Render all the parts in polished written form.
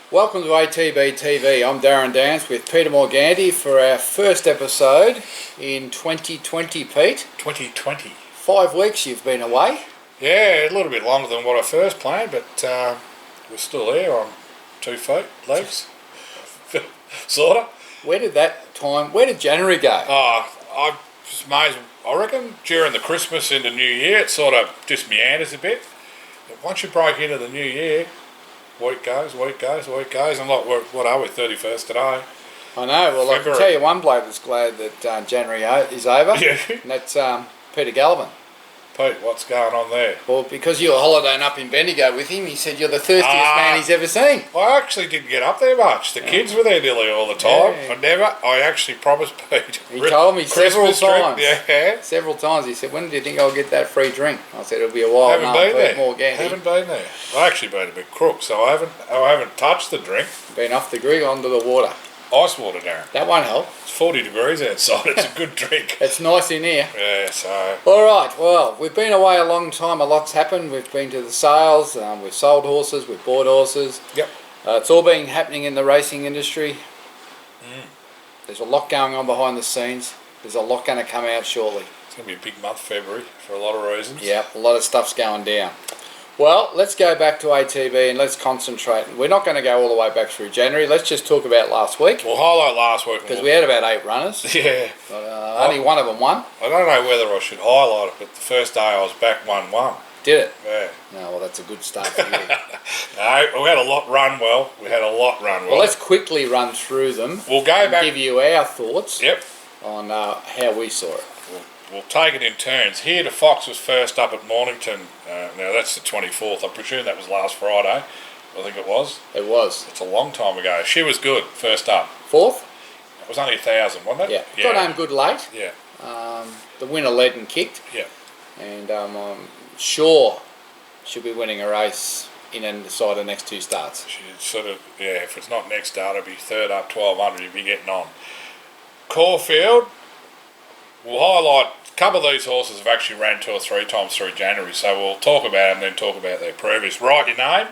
Welcome to ATB TV. I'm Darren Dance with Peter Morganti for our first episode in 2020, Pete. 2020. 5 weeks you've been away. Yeah, a little bit longer than what I first planned, but we're still there on 2 feet, legs. Sorta. Where did January go? I just amazed. I reckon during the Christmas into New Year, it sort of just meanders a bit. But once you break into the New Year, week goes. I'm like, what are we, 31st today? I know, well February. I can tell you one bloke that's glad that January is over, yeah. And that's Peter Galvin. Pete, what's going on there? Well, because you were holidaying up in Bendigo with him, he said you're the thirstiest man he's ever seen. I actually didn't get up there much. The kids were there nearly all the time. Yeah. I actually promised Pete. He told me several times. Yeah. Several times. He said, when do you think I'll get that free drink? I said, it'll be a while. Haven't been there. I actually been a bit crook, so I haven't touched the drink. Been off the grig onto the water. Ice water, Darren. That won't help. It's 40 degrees outside. It's a good drink. It's nice in here. Yeah, so... All right, well, we've been away a long time. A lot's happened. We've been to the sales. We've sold horses. We've bought horses. Yep. It's all been happening in the racing industry. There's a lot going on behind the scenes. There's a lot going to come out shortly. It's going to be a big month, February, for a lot of reasons. Yeah, a lot of stuff's going down. Well, let's go back to ATB and let's concentrate. We're not going to go all the way back through January. Let's just talk about last week. We'll highlight last week. Because we had about 8 runners. Yeah. But, only one of them won. I don't know whether I should highlight it, but the first day I was back 1-1. Did it? Yeah. No, well, that's a good start for you. No, we had a lot run well. Well, let's quickly run through them. We'll go back. Give you our thoughts. Yep. On how we saw it. We'll take it in turns. Here, the Fox was first up at Mornington. Now, that's the 24th. I presume that was last Friday. I think it was. It was. It's a long time ago. She was good, first up. 4th? It was only 1,000, wasn't it? Yeah. Got home good late. Yeah. The winner led and kicked. Yeah. And I'm sure she'll be winning a race in and beside the next 2 starts. She sort of, if it's not next start, it'll be third up, 1,200, you'll be getting on. Caulfield. We'll highlight a couple of these horses have actually ran 2 or 3 times through January, so we'll talk about them and then talk about their previous. Write your name.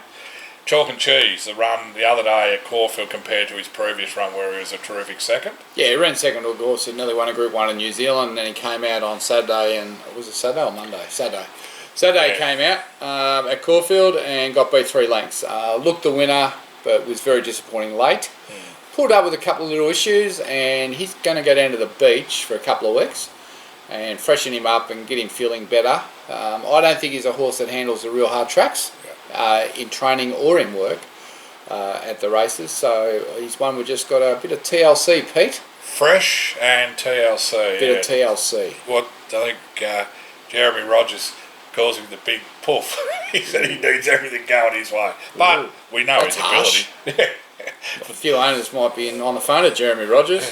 Chalk and Cheese, the run the other day at Caulfield compared to his previous run where he was a terrific second. Yeah, he ran second to a horse. He nearly won a Group 1 in New Zealand, and then he came out on Saturday, and was it Saturday or Monday? Saturday. Saturday he came out at Caulfield and got beat 3 lengths. Looked the winner, but was very disappointing late. Pulled up with a couple of little issues, and he's going to go down to the beach for a couple of weeks and freshen him up and get him feeling better. I don't think he's a horse that handles the real hard tracks in training or in work at the races, so he's one we just got a bit of TLC, Pete. Fresh and TLC. Bit of TLC. What I think Jeremy Rogers calls him the big puff. He said he needs everything going his way, but we know his ability. A few owners might be on the phone at Jeremy Rogers.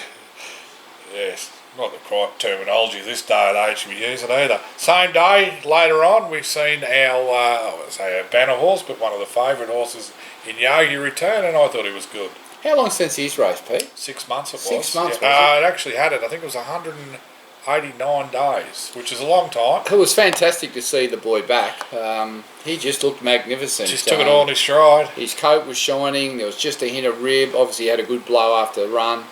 Yes, not the correct terminology this day and age we use it either. Same day, later on, we've seen our banner horse, but one of the favourite horses in YTB Return, and I thought he was good. How long since his race, Pete? 6 months it was. 6 months, yeah. It actually had it. I think it was 189 days, which is a long time. It was fantastic to see the boy back. He just looked magnificent. Just took it all in his stride. His coat was shining. There was just a hint of rib. Obviously, he had a good blow after the run.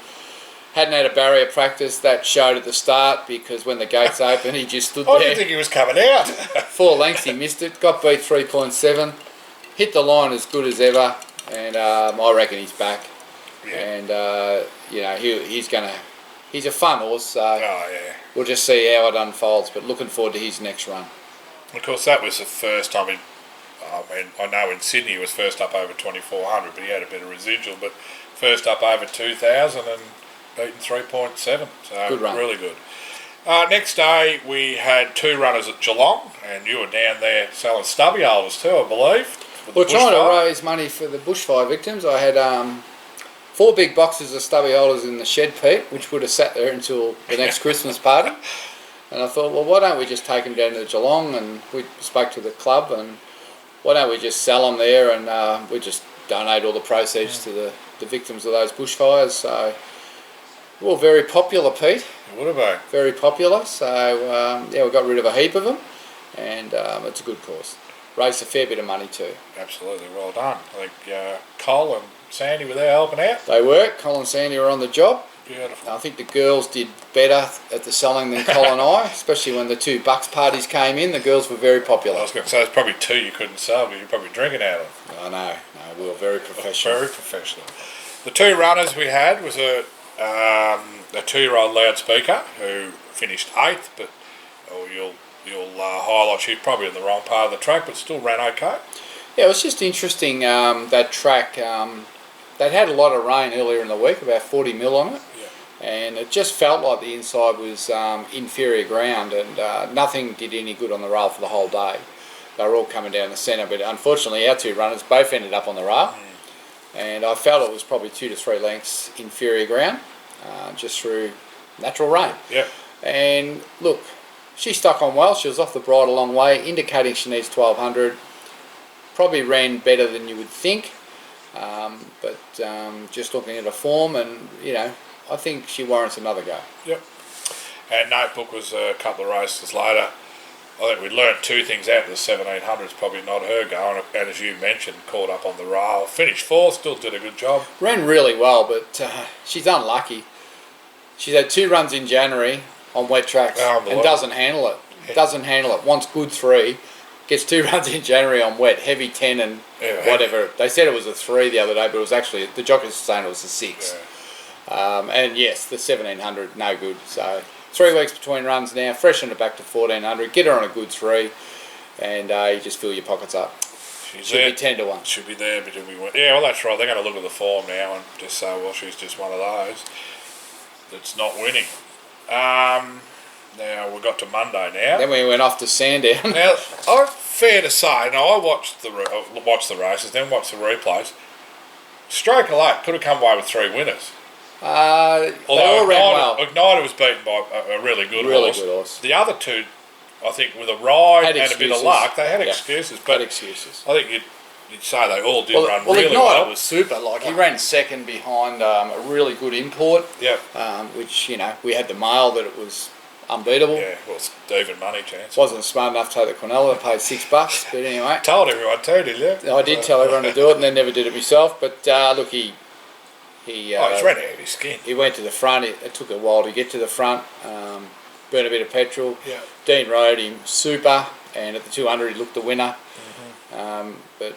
Hadn't had a barrier practice. That showed at the start because when the gates opened, he just stood there. I didn't think he was coming out. 4 lengths, he missed it. Got beat 3.7. Hit the line as good as ever. And I reckon he's back. Yeah. And, he's a fun horse. So we'll just see how it unfolds. But looking forward to his next run. Of course, that was the first time. I know in Sydney he was first up over 2,400, but he had a bit of residual. But first up over 2,000 and beaten 3.7. So good run. Really good. Next day we had 2 runners at Geelong, and you were down there selling stubby holders too, I believe. We're trying to raise money for the bushfire victims. I had 4 big boxes of stubby holders in the shed, Pete, which would have sat there until the next Christmas party. And I thought, well, why don't we just take them down to Geelong? And we spoke to the club, and why don't we just sell them there, and we just donate all the proceeds to the victims of those bushfires. So, well, very popular, Pete. It would have been. Very popular. So, we got rid of a heap of them, and it's a good cause. race a fair bit of money too. Absolutely, well done. I think Cole and Sandy were there helping out. They were. Col and Sandy were on the job. Beautiful. I think the girls did better at the selling than Col and I, especially when the 2 Bucks parties came in. The girls were very popular. I was going to say, there's probably 2 you couldn't sell because you're probably drinking out of. I know. No, we were very professional. Very professional. The 2 runners we had was a 2-year-old loudspeaker who finished 8th, but you'll highlight she's probably in the wrong part of the track, but still ran okay. Yeah, it was just interesting, that track. They'd had a lot of rain earlier in the week, about 40 mil on it. Yeah. And it just felt like the inside was inferior ground, and nothing did any good on the rail for the whole day. They were all coming down the centre, but unfortunately our 2 runners both ended up on the rail. And I felt it was probably 2 to 3 lengths inferior ground, just through natural rain. Yep. And look, she stuck on well. She was off the bridle a long way, indicating she needs 1200. Probably ran better than you would think, but just looking at her form, and I think she warrants another go. Yep. And Notebook was a couple of races later. I think we learnt 2 things out. The 1700 is probably not her go, and as you mentioned, caught up on the rail. Finished 4th, still did a good job. Ran really well, but she's unlucky. She's had 2 runs in January on wet tracks and doesn't handle it. Doesn't handle it. Wants good 3. Gets 2 runs in January on wet, heavy 10 and whatever. They said it was a 3 the other day, but it was actually, the jockeys were saying it was a 6. Yeah. And yes, the 1700, no good. So 3 weeks between runs now, freshen it back to 1400, get her on a good 3, and you just fill your pockets up. Should be 10 to 1. Should be there, but yeah, well that's right. They're going to look at the form now and just say, well, she's just one of those that's not winning. Now we got to Monday now. Then we went off to Sandown. Now, fair to say, I watched the races, then watched the replays. Stroke of luck, could have come away with 3 winners. They all ran well. Igniter was beaten by a really good horse. The other 2, I think, with a ride and a bit of luck, they had excuses. But had excuses. I think you'd say they all did run really well. well. Igniter was super. Like he ran second behind a really good import. Yeah. Which we had the mail that it was unbeatable. Yeah, well, it's even money chance. Wasn't smart enough to take the Quinella. I paid $6, but anyway. Told everyone too, did you? I did tell everyone to do it, and then never did it myself. But look, he's ran out of his skin. He went to the front. It took a while to get to the front. Burned a bit of petrol. Yeah. Dean rode him super, and at the 200 he looked the winner. But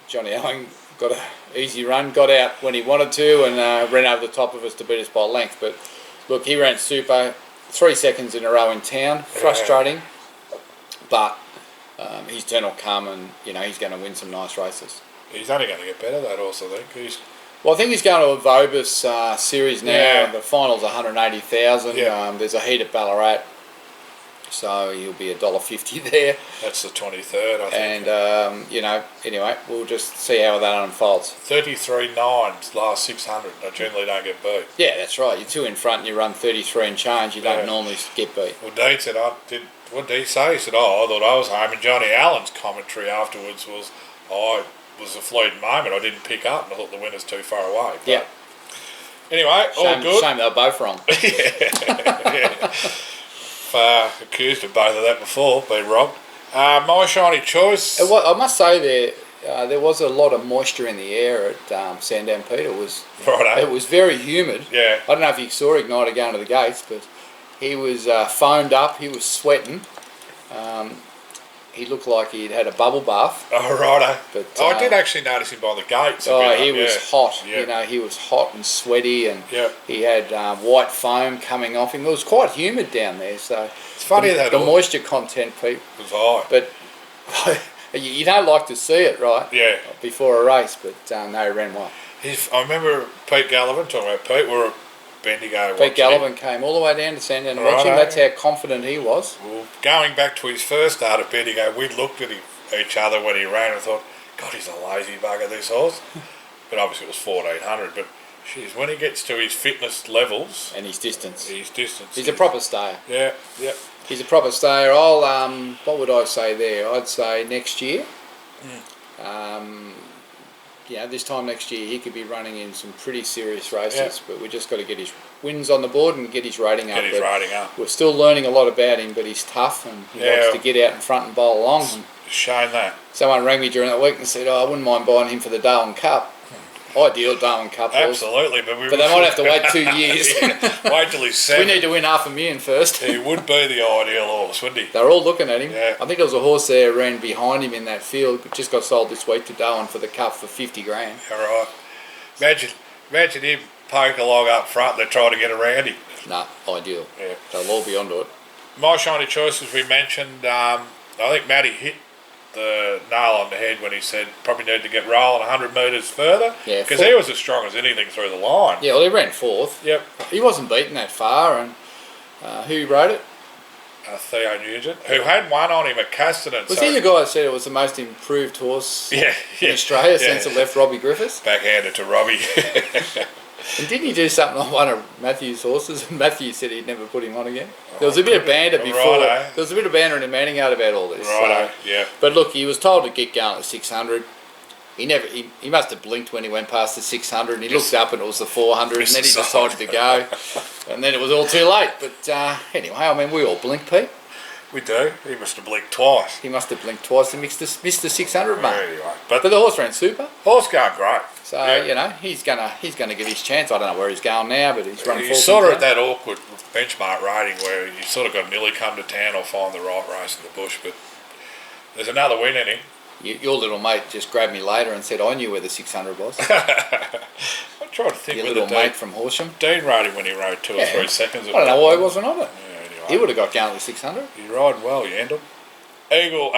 Johnny Allen got an easy run, got out when he wanted to, and ran over the top of us to beat us by length. But look, he ran super. 3 seconds in a row in town, frustrating, but his turn will come, and he's going to win some nice races. He's only going to get better, that horse, I think. Well, I think he's going to a Vobis series now. Yeah. The final's 180,000. Yeah. There's a heat at Ballarat, so he'll be $1.50 there. That's the 23rd, I think. And anyway, we'll just see how that unfolds. 33.9 last 600. I generally don't get beat. Yeah, that's right. You're 2 in front and you run 33 and change. You don't normally get beat. Well, Dean said, what did he say? He said, I thought I was home. And Johnny Allen's commentary afterwards was, it was a fleeting moment. I didn't pick up and I thought the winner's too far away. But anyway, all good. Shame they were both wrong. yeah. Accused of both of that before, being robbed. My shiny choice. I must say there was a lot of moisture in the air at Sandown Pete. It was very humid. Yeah. I don't know if you saw Igniter going to the gates, but he was foamed up. He was sweating. He looked like he'd had a bubble bath. Oh, righto. But I did actually notice him by the gates. He was hot. Yeah. He was hot and sweaty, and he had white foam coming off him. It was quite humid down there. So it's funny the moisture content, Pete, was high. But you don't like to see it, right? Yeah. Before a race, but no, he ran well. I remember Pete Gallivan talking about Pete. We were at Bendigo. Pete Gallivan came all the way down to Sandown to watch him. That's how confident he was. Well, going back to his first start at Bendigo, we looked at each other when he ran and thought, God, he's a lazy bugger, this horse. But obviously it was 1400. But geez, when he gets to his fitness levels and his distance, he's a proper stayer. Yeah. He's a proper stayer. What would I say there? I'd say next year. This time next year he could be running in some pretty serious races, but we just got to get his wins on the board and get his rating up. We're still learning a lot about him, but he's tough and he wants to get out in front and bowl along. Showing that. Someone rang me during that week and said, "Oh, I wouldn't mind buying him for the Darwin Cup." Ideal Darwin Cup horse. Absolutely, but they might have to wait 2 years. Wait till he's 7. We need to win $500,000 first. He would be the ideal horse, wouldn't he? They're all looking at him. Yeah. I think there was a horse there ran behind him in that field. Just got sold this week to Darwin for the Cup for $50,000. All right. Imagine him poke along up front. They're trying to get around him. Nah, ideal. Yeah. They'll all be onto it. My shiny choices we mentioned. I think Matty hit the nail on the head when he said probably need to get rolling 100 metres further. Yeah, because he was as strong as anything through the line. Yeah, well, he ran 4th. Yep. He wasn't beaten that far, and who rode it? Theo Nugent, who had one on him at Casterton. Was he the guy that said it was the most improved horse in yeah, Australia since it left Robbie Griffiths? Backhanded to Robbie. And didn't he do something on one of Matthew's horses? Matthew said he'd never put him on again. There was a bit of banter before. There was a bit of banter in the Manning Yard about all this. Righto, yeah. But look, he was told to get going at 600. He must have blinked when he went past the 600, and he looked up and it was the 400, and then he decided to go, and then it was all too late. But anyway, I mean, we all blink, Pete. We do. He must have blinked twice. He must have blinked twice and missed the 600 mark. Anyway, but the horse ran super. Horse going great. So you know he's gonna get his chance. I don't know where he's going now, but he's run. He's sort of at that awkward benchmark rating where you sort of got to nearly come to town or find the right race in the bush. But there's another win in him. Your little mate just grabbed me later and said I knew where the 600 was. I'm trying to think. Your little mate from Horsham. Dean rode him when he rode 2 or 3 seconds. I don't know why he wasn't on it. Yeah, anyway. He would have got going at the 600. You're riding well, Yandel. Angel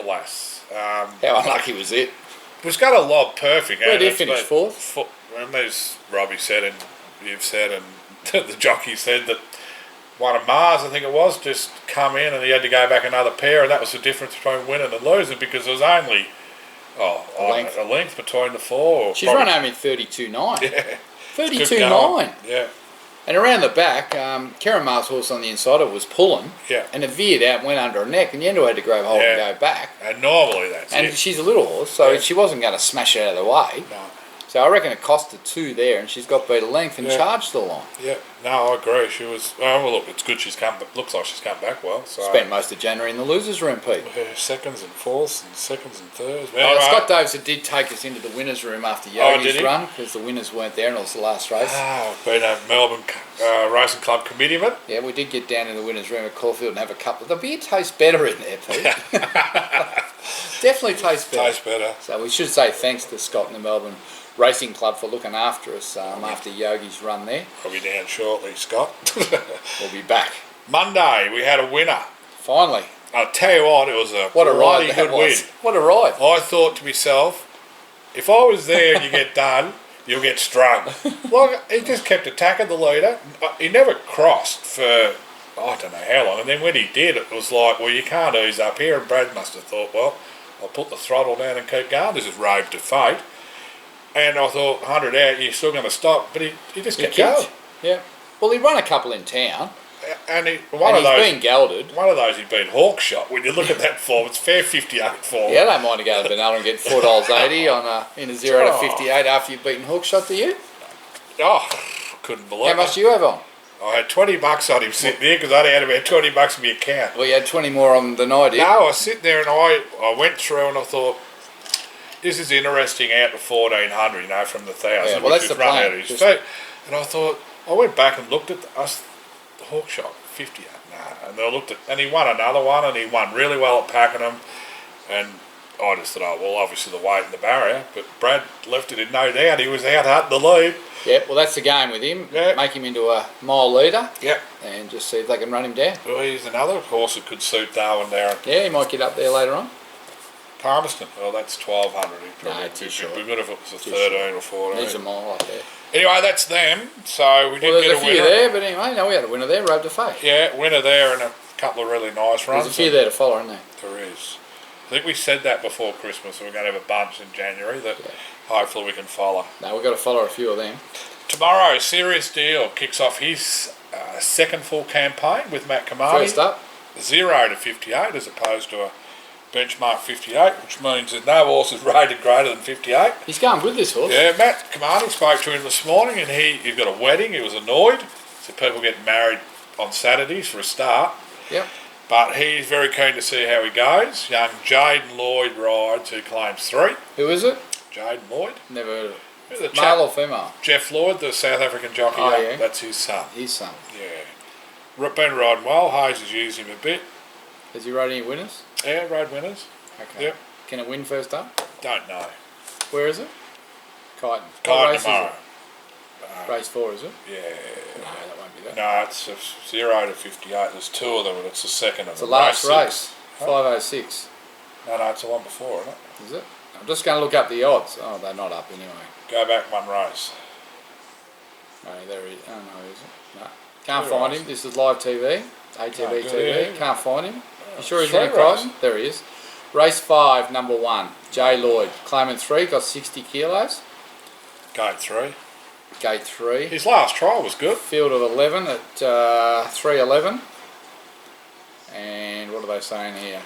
Lass. How unlucky was it? Was going to lob perfect. Where did he finish? 4th? And as Robbie said and you've said and the jockey said that one of Mars, I think it was, just come in and he had to go back another pair, and that was the difference between winning and losing because there was only a length between the 4. She's run home in 32.9. Yeah. 32.9. Yeah. And around the back, Karen Mar's horse on the inside of it was pulling. Yeah. And it veered out and went under her neck, and Yendo had to grab hold and go back. And normally that's and she's a little horse, so she wasn't going to smash it out of the way. No. So I reckon it cost her 2 there, and she's got better length and charged the line. Yeah, no, I agree. She was. Well, look, it's good she's come. Looks like she's come back well. So spent most of January in the losers' room, Pete. Seconds and fourths and seconds and thirds. Anyway, Scott Davison did take us into the winners' room after Yogi's run because the winners weren't there, and it was the last race. Been a Melbourne Racing Club committeeman. Yeah, we did get down in the winners' room at Caulfield and have a couple. The beer tastes better in there, Pete. Definitely tastes better. Tastes better. So we should say thanks to Scott and the Melbourne Racing Club for looking after us after Yogi's run there. I'll be down shortly, Scott. We'll be back. Monday, we had a winner. Finally. I'll tell you what, it was a ride good win. What a ride. I thought to myself, if I was there and you get done, you'll get strung. Well, he just kept attacking the leader. He never crossed for, I don't know how long. And then when he did, it was like, well, you can't ease up here. And Brad must have thought, well, I'll put the throttle down and keep going. This is road to fate. And I thought, 100 out, you're still going to stop. But he just kept going. Yeah. Well, he run a couple in town. And he's been gelded. One of those he'd been hawk shot. When you look at that form, it's fair 58 form. Yeah, I don't mind to go to Benalla and get $4.80 on in a 0 to 58 after you've beaten hook shot, do you? Oh, couldn't believe it. How much do you have on? I had $20 on him sitting there because I only had about $20 in my account. Well, you had 20 more on the night, did you? No, I was sitting there and I went through and I thought, this is interesting out to 1,400, you know, from the 1,000. Yeah, well, that's the plan. Out of his feet. And I thought, I went back and looked at the hawk shot, 50. And I looked at, and he won another one, and he won really well at packing them. And I just thought, oh, well, obviously the weight and the barrier. But Brad left it in no doubt. He was out hunting the lead. Yeah, well, that's the game with him. Yeah. Make him into a mile leader. Yep. And just see if they can run him down. Well, he's another horse that could suit Darwin there. Yeah, he might get up there later on. Palmerston, well, that's 1,200. No, too short. It'd be good if it was a 13 or 14. Needs a mile up there. Anyway, that's them. So we did Well, get there's a a few winner. there, but anyway, no, we had a winner there, Road to Fate. Yeah, winner there and a couple of really nice runs. There's a few there to follow, isn't there? There is. I think we said that before Christmas. We're going to have a bunch in January that hopefully we can follow. No, we've got to follow a few of them. Tomorrow, Serious Deal kicks off his second full campaign with Matt Kamani. First up. 0 to 58 as opposed to a benchmark 58, which means that no horse is rated greater than 58. He's going good, this horse. Yeah, Matt Kamani spoke to him this morning and he's got a wedding. He was annoyed. So people get married on Saturdays for a start. Yep. But he's very keen to see how he goes. Young Jaden Lloyd rides, who claims 3. Who is it? Jaden Lloyd. Never heard of it. The Male chap, or female? Jeff Lloyd, the South African jockey. Oh, yeah. That's his son. His son. Yeah. Been riding well. Hayes has used him a bit. Has he rode any winners? Yeah, rode winners. Okay. Yep. Can it win first up? Don't know. Where is it? Kyneton. What Kyneton race tomorrow. is it? Race 4, is it? Yeah. No, that won't be that. No, it's a 0 to 58. There's 2 of them, and it's the second of It's them. the last race. Huh? 5:06. No, it's the one before, isn't it? Is it? I'm just going to look up the odds. Oh, they're not up anyway. Go back one race. No, there he is. Oh, no, is it? No. Can't There find he him. This is live TV. ATB Oh, good, TV. yeah. Can't find him. You sure he's Three in Crichton? There he is. Race 5, number 1. J. Lloyd. Claimant 3, got 60 kilos. Gate 3. Gate 3. His last trial was good. Field of 11 at 3:11. And what are they saying here?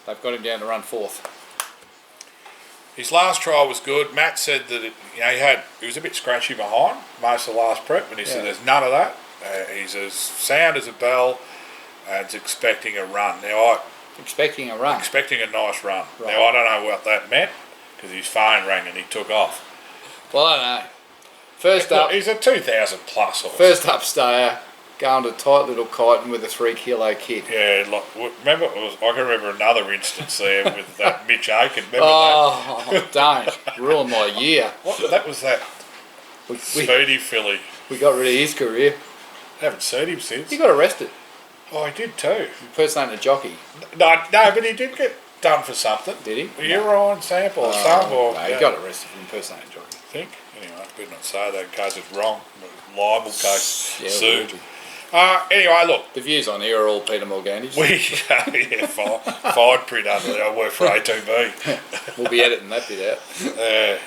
They've got him down to run 4th. His last trial was good. Matt said that he was a bit scratchy behind most of the last prep, and he said there's none of that. He's as sound as a bell, and is expecting a run. Now Expecting a run. expecting a nice run. Right. Now I don't know what that meant because his phone rang and he took off. Well, I don't know. First up, He's a 2,000 plus horse. first up stayer, going to tight little Kyneton with a 3 kilo kid. Yeah, remember I can remember another instance there with that Mitch Aiken. Remember Oh, don't ruin my year. that? That was that We speedy filly. got rid of his career. Haven't seen him since. He got arrested. Oh, he did too. Impersonating a jockey. No, but he did get done for something. Did he? Urine sample or something. Or, No, he got arrested for impersonating a jockey. I think. Anyway, better not say that in case it's wrong. Libel case. Yeah, Sued. will be. Anyway, look. The views on here are all Peter Morgandi's. Fine print under there. I work for ATB. We'll be editing that bit out.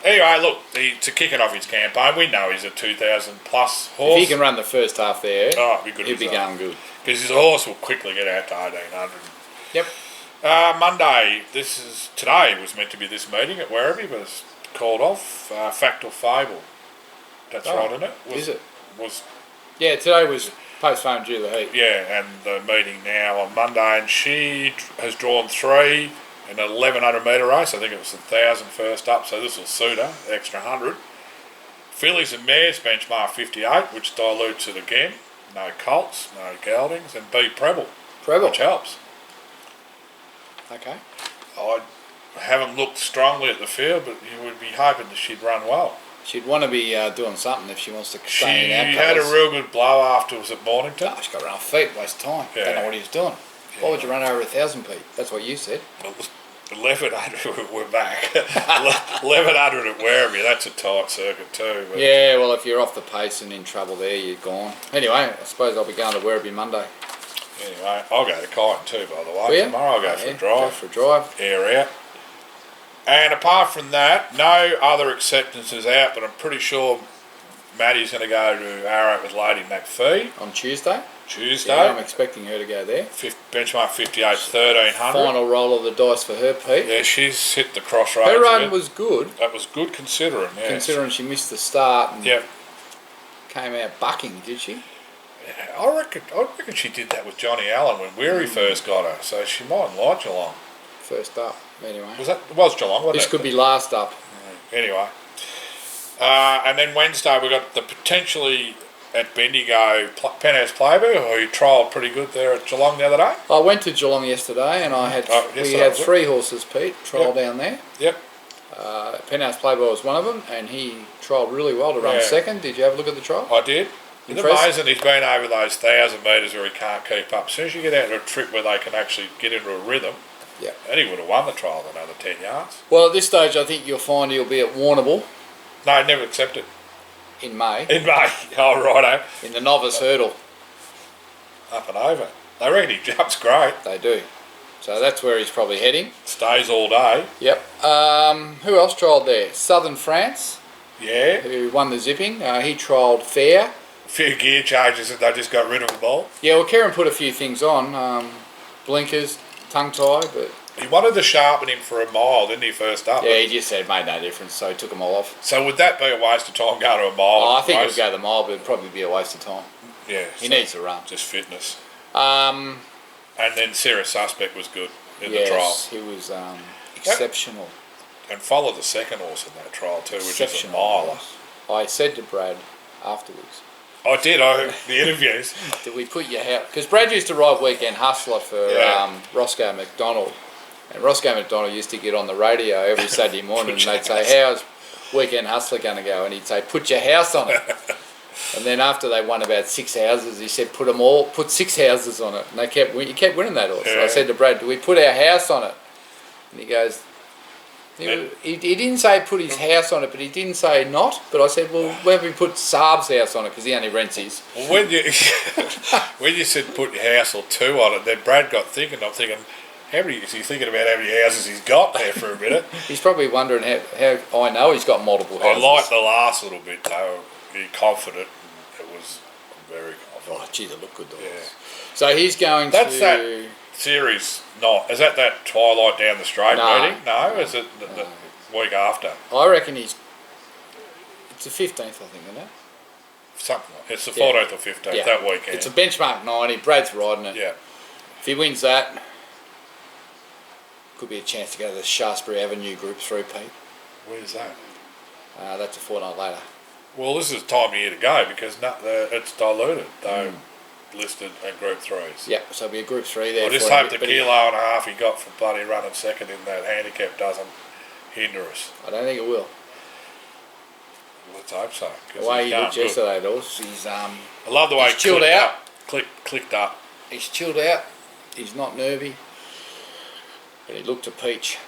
Anyway, look, to kick it off his campaign, we know he's a 2,000 plus horse. If he can run the first half there, it'd be good. he'll be going good. Because his horse will quickly get out to 1,800. Yep. Monday, today was meant to be this meeting at Werribee, but it's called off. Fact or Fable. That's right, isn't it? Is it? Yeah, today was postponed due to the heat. Yeah, and the meeting now on Monday, and she has drawn 3 in an 1,100 metre race. I think it was 1,000 first up, so this will suit her, extra 100. Fillies and mares benchmark 58, which dilutes it again. No colts, no geldings, and B Preble. Which helps. Okay. I haven't looked strongly at the field, but you would be hoping that she'd run well. She'd want to be doing something if she wants to She stay in our had a colours. real good blow afterwards at Mornington. Oh, she got run off feet, waste of time. Yeah. Don't know what he was doing. Why would you run over 1,000 feet? That's what you said. 1,100 we're back. 1,100 at Werribee, that's a tight circuit too. But Yeah, well, if you're off the pace and in trouble there, you're gone. Anyway, I suppose I'll be going to Werribee Monday. Anyway, I'll go to Kyneton too, by the way. Will you? Tomorrow I'll go for a drive. Go for a drive. Air out. And apart from that, no other acceptances out, but I'm pretty sure Maddie's going to go to Arrowhead with Lady McPhee. On Tuesday? Tuesday. Yeah, I'm expecting her to go there. Benchmark 58, 1,300. Final roll of the dice for her, Pete. Yeah, she's hit the crossroads. Her run again. was good, That was good considering, yeah. considering she missed the start and Yep. came out bucking, did she? I reckon she did that with Johnny Allen when Weary first got her, so she might like Geelong. First up, anyway. It was Geelong, wasn't This it? could be last up. Anyway. And then Wednesday we got the potentially at Bendigo Penthouse Playboy, who trialled pretty good there at Geelong the other day. I went to Geelong yesterday and I had we yesterday, had was it? 3 horses, Pete, trial down there. Yep. Penthouse Playboy was one of them, and he trialled really well to run Yeah. second. Did you have a look at the trial? I did. It's Impressed? amazing he's been over those 1,000 metres where he can't keep up. As soon as you get out to a trip where they can actually get into a rhythm, Yeah. and he would have won the trial another 10 yards. Well, at this stage, I think you'll find he'll be at Warrnambool No, never accepted. in May In May. Oh, righto. in the novice hurdle. Up and over. They reckon he jumps great. They do. So that's where he's probably heading. Stays all day. Yep. Who else trialled there? Southern France, Yeah. who won the zipping. He trialled fair. A few gear changes and they just got rid of them all. Yeah, well, Kieran put a few things on. Blinkers, tongue tie, but He wanted to sharpen him for a mile, didn't he, first up? yeah, he just said it made no difference, so he took them all off. So would that be a waste of time going to a mile? Oh, I think race? he'll go the mile, but it'd probably be a waste of time. Yeah. He needs to run. Just fitness. And then Serious Suspect was good in the trial. Yes, he was exceptional. And followed the second horse in that trial too, which is a Exceptional. miler. I said to Brad afterwards, I did. I heard the interviews. did we put your house... Because Brad used to ride Weekend Hustler for Roscoe McDonald. And Roscoe McDonald used to get on the radio every Saturday morning and they'd say, how's Weekend Hustler going to go? And he'd say, put your house on it. And then after they won about 6 houses, he said, put 6 houses on it. And he kept winning that horse. So I said to Brad, do we put our house on it? And he goes... He didn't say put his house on it, but he didn't say not. But I said, well, why don't we put Saab's house on it, because he only rents his. Well, when you said put your house or 2 on it, then Brad got thinking. I'm thinking, is he thinking about how many houses he's got there for a minute? He's probably wondering how I know he's got multiple houses. I liked the last little bit though. You're confident. It was very confident. Oh, gee, they look good, though. Yeah. So he's going That's to... that series. Not is that Twilight Down the Straight meeting? No, is it the week after? I reckon it's the 15th, I think, isn't it? Something. It's the 14th or 15th that weekend. It's a benchmark 90. Brad's riding it. Yeah. If he wins that, could be a chance to go to the Shaftesbury Avenue Group 3, Pete. Where's that? That's a fortnight later. Well, this is the time of year to go because it's diluted. Though listed and Group 3s. Yeah, so it'll be a Group 3 there. I just hope the kilo and a half he got for bloody running second in that handicap doesn't hinder us. I don't think it will. Let's hope so. The way he looked yesterday, he's I love the way he's chilled out. Clicked up. He's chilled out. He's not nervy. But he looked a peach.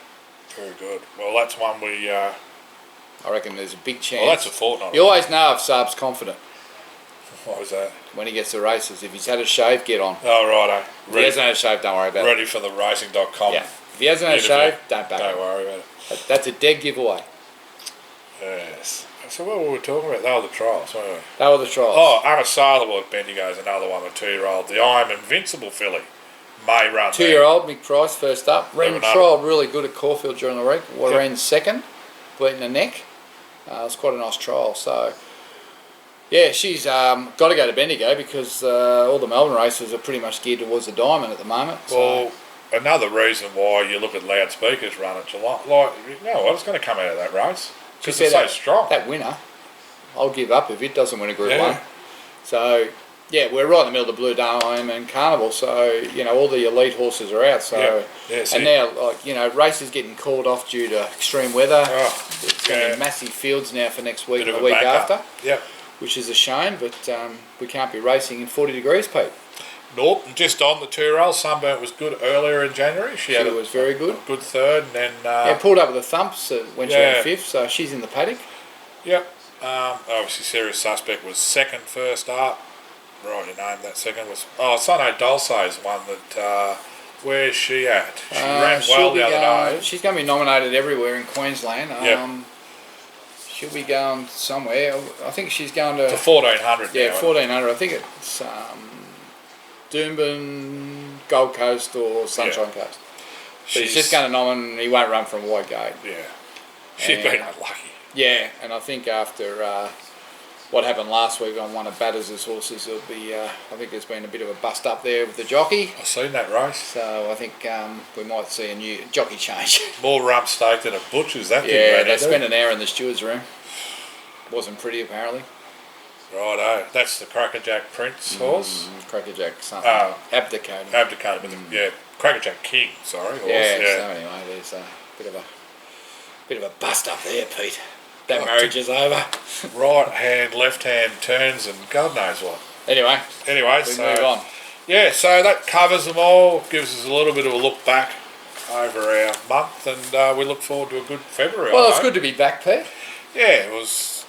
Very good. Well, that's one we... I reckon there's a big chance. Well, that's a fortnight. You always know if Saab's confident. What was that? When he gets to races. If he's had a shave, get on. Oh, righto. If he hasn't had a shave, don't worry about Ready for the racing.com. it. Yeah. If he hasn't had a shave, don't back Don't him. worry about it. That's a dead giveaway. Yes. So what were we talking about? They were the trials, weren't we? They were the trials. Oh, Unassailable at Bendigo's another one, the 2-year-old. The I Am Invincible filly may run 2-year-old, Mick Price, first up. Ran Never trialled really good at Caulfield during the week. Ran second, beating the neck. It was quite a nice trial. So, yeah, she's got to go to Bendigo because all the Melbourne races are pretty much geared towards the diamond at the moment. Well, another reason why you look at loudspeakers run at Geelong, like, you know what, it's going to come out of that race. Because it's so strong. That winner, I'll give up if it doesn't win a Group 1. So, yeah, we're right in the middle of the Blue Diamond and Carnival, so, you know, all the elite horses are out. So, and now, like, you know, races getting called off due to extreme weather. It's going to be massive fields now for next week and the week after. Yep. Which is a shame, but we can't be racing in 40 degrees, Pete. Nope, and just on the 2-year-old, Sunburnt was good earlier in January. She was very good. Good third, and then... pulled up with the thumps when she ran 5th, so she's in the paddock. Yep. Obviously, Serious Suspect was second first up. Right, you named that second. Was Sono Dulce is one that... where's she at? She ran well the other day. She's going to be nominated everywhere in Queensland. She'll be going somewhere. I think she's going to... 1400 Yeah, now. 1400. I think it's... Doomben, Gold Coast or Sunshine Coast. But he's just going to nominate, he won't run from Whitegate. Yeah. She's been unlucky. Yeah, and I think after what happened last week on one of Batters' horses, it'll be, I think there's been a bit of a bust up there with the jockey. I've seen that race. So I think we might see a new jockey change. More rump steak than a butcher's, that thing. Yeah, they spent an hour in the steward's room. Wasn't pretty, apparently. Righto, that's the Crackerjack Prince horse. Crackerjack something. Abdicated. Abdicated, yeah. Crackerjack King, sorry. Horse. Yeah, so anyway, there's a bit of a bust up there, Pete. That marriage is over. Right hand, left hand turns and God knows what. Anyway, we move on. Yeah, so that covers them all, gives us a little bit of a look back over our month, and we look forward to a good February. Well, it's good to be back, Pete. Yeah, it was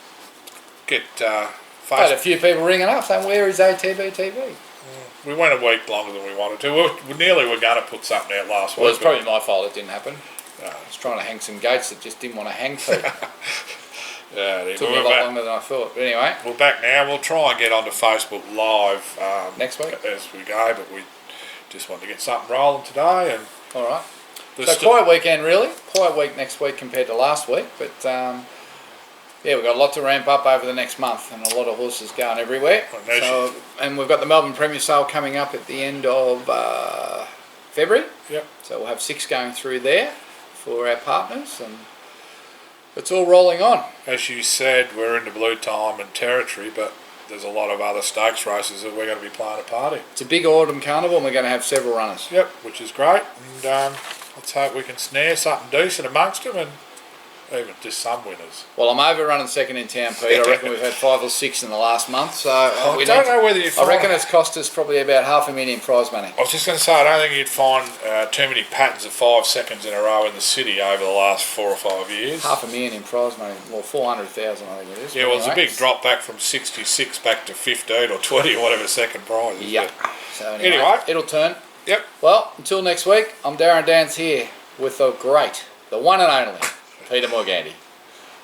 had a few people ringing up saying, where is ATB TV? We went a week longer than we wanted to. We nearly were going to put something out last week. Well, it's probably my fault it didn't happen. I was trying to hang some gates that just didn't want to hang, Pete. It took me a lot longer than I thought. But anyway. We're back now. We'll try and get onto Facebook Live next week as we go, but we just want to get something rolling today. And all right. So quiet weekend, really. Quiet week next week compared to last week, but Yeah, we've got a lot to ramp up over the next month, and a lot of horses going everywhere. So, and we've got the Melbourne Premier Sale coming up at the end of February. Yep. So we'll have 6 going through there for our partners, and it's all rolling on. As you said, we're in the blue time and territory, but there's a lot of other stakes races that we're going to be playing a part in. It's a big autumn carnival, and we're going to have several runners. Yep, which is great, and let's hope we can snare something decent amongst them, and even just some winners. Well, I'm over running second in town, Pete. I reckon we've had 5 or 6 in the last month. So I don't know whether you I reckon it's cost us probably about $500,000 prize money. I was just going to say, I don't think you'd find too many patterns of 5 seconds in a row in the city over the last 4 or 5 years. $500,000 in prize money, well, 400,000 I think it is. Yeah, well, it's a big drop back from 66 back to 15 or 20 or whatever second prize is. Yeah. So anyway, it'll turn. Yep. Well, until next week, I'm Darren Dance here with the great, the one and only, Peter Morganti.